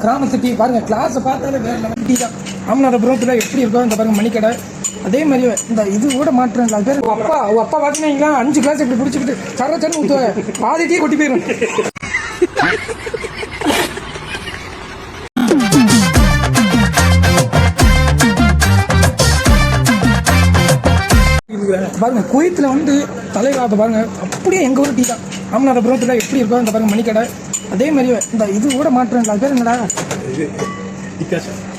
கிராமத்து டீ பாருங்க, கிளாஸை பார்த்தாலே வேற லெவல் டீ தான். ராமநாதபுரத்தில் எப்படி இருக்கோ இந்த பாருங்க மணிக்கடை, அதே மாதிரி இந்த இது கூட மாற்றம். அது பேர் அப்பா பார்த்தீங்கன்னா 5 கிளாஸ் இப்படி பிடிச்சிக்கிட்டு சரச்சன்னு ஊற்றுவாங்க, பாதி டீ கொட்டி போயிடும். பாருங்க குவைத்தில் வந்து தலைவாத பாருங்க, அப்படியே எங்கள் ஊர் டீ தான். ராமநாதபுரத்தில் எப்படி இருக்கோ இந்த பாருங்க மணிக்கடை, அதே மாதிரி இந்த இது கூட மாற்றம். அது பேர் என்னடா?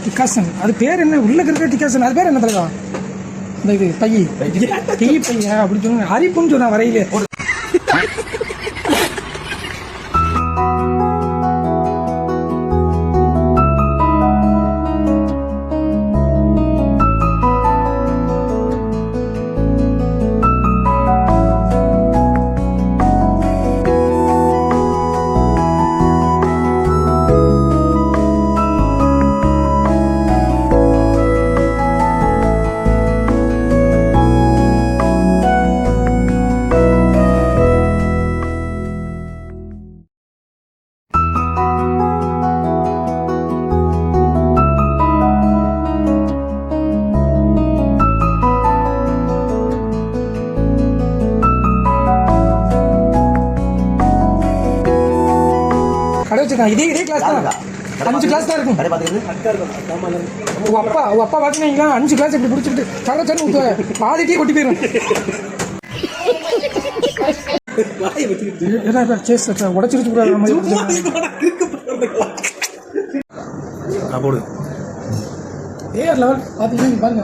டிகாசன். அது பேர் என்ன? உள்ள இருக்கிற டிகாசன் அது பேர் என்ன தலைவா? இந்த இது பைய டீ பைய அப்படி சொன்னாங்க, அரிப்புன்னு சொன்னா வரையிலே. இதே கிளாஸ் தான், 5 கிளாஸ் தான் இருக்கும். அப்பா பார்த்தீங்கன்னா 5 கிளாஸ் இப்படி பிடிச்சிட்டு சரச்சன்னு ஊற்றுவாங்க, பாதி டீ கொட்டி போயிடும். உடச்சிருச்சு வேற லெவல். பார்த்தீங்கன்னா பாருங்க,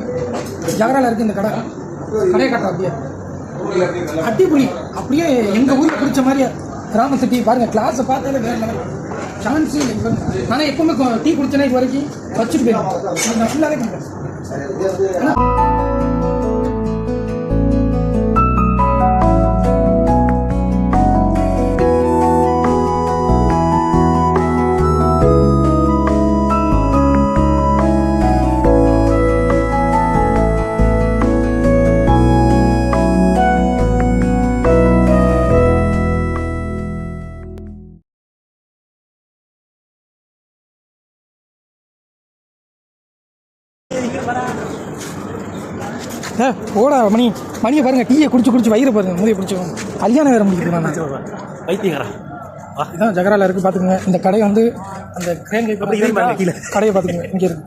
ஜகரால இருக்கு இந்த கடையை காட்டுறா அப்படியே அடிப்பொலி. அப்படியே எங்கள் ஊருக்கு பிடிச்ச மாதிரியா கிராமத்து டீ பாருங்க, கிளாஸை பார்த்தாலே வேற லெவல். சான்ஸு இல்லை. ஆனால் எப்பவுமே டீ குடிச்சேன்னா இது வரைக்கும் வச்சுட்டு போயிடும். நான் ஃபுல்லாகவே கொடுப்பேன். ஓடா மணியை பாருங்க, டீயை குடிச்சு வயிறு பாருங்க, மூதியை பிடிச்சிக்கோங்க. கல்யாணம் வேற முடிக்கிறது வைத்தியகாரா. இதான் ஜகரால இருக்கு பாத்துக்கோங்க. இந்த கடை வந்து அந்த கடையை பாத்துக்கோங்க, இங்க இருக்கு.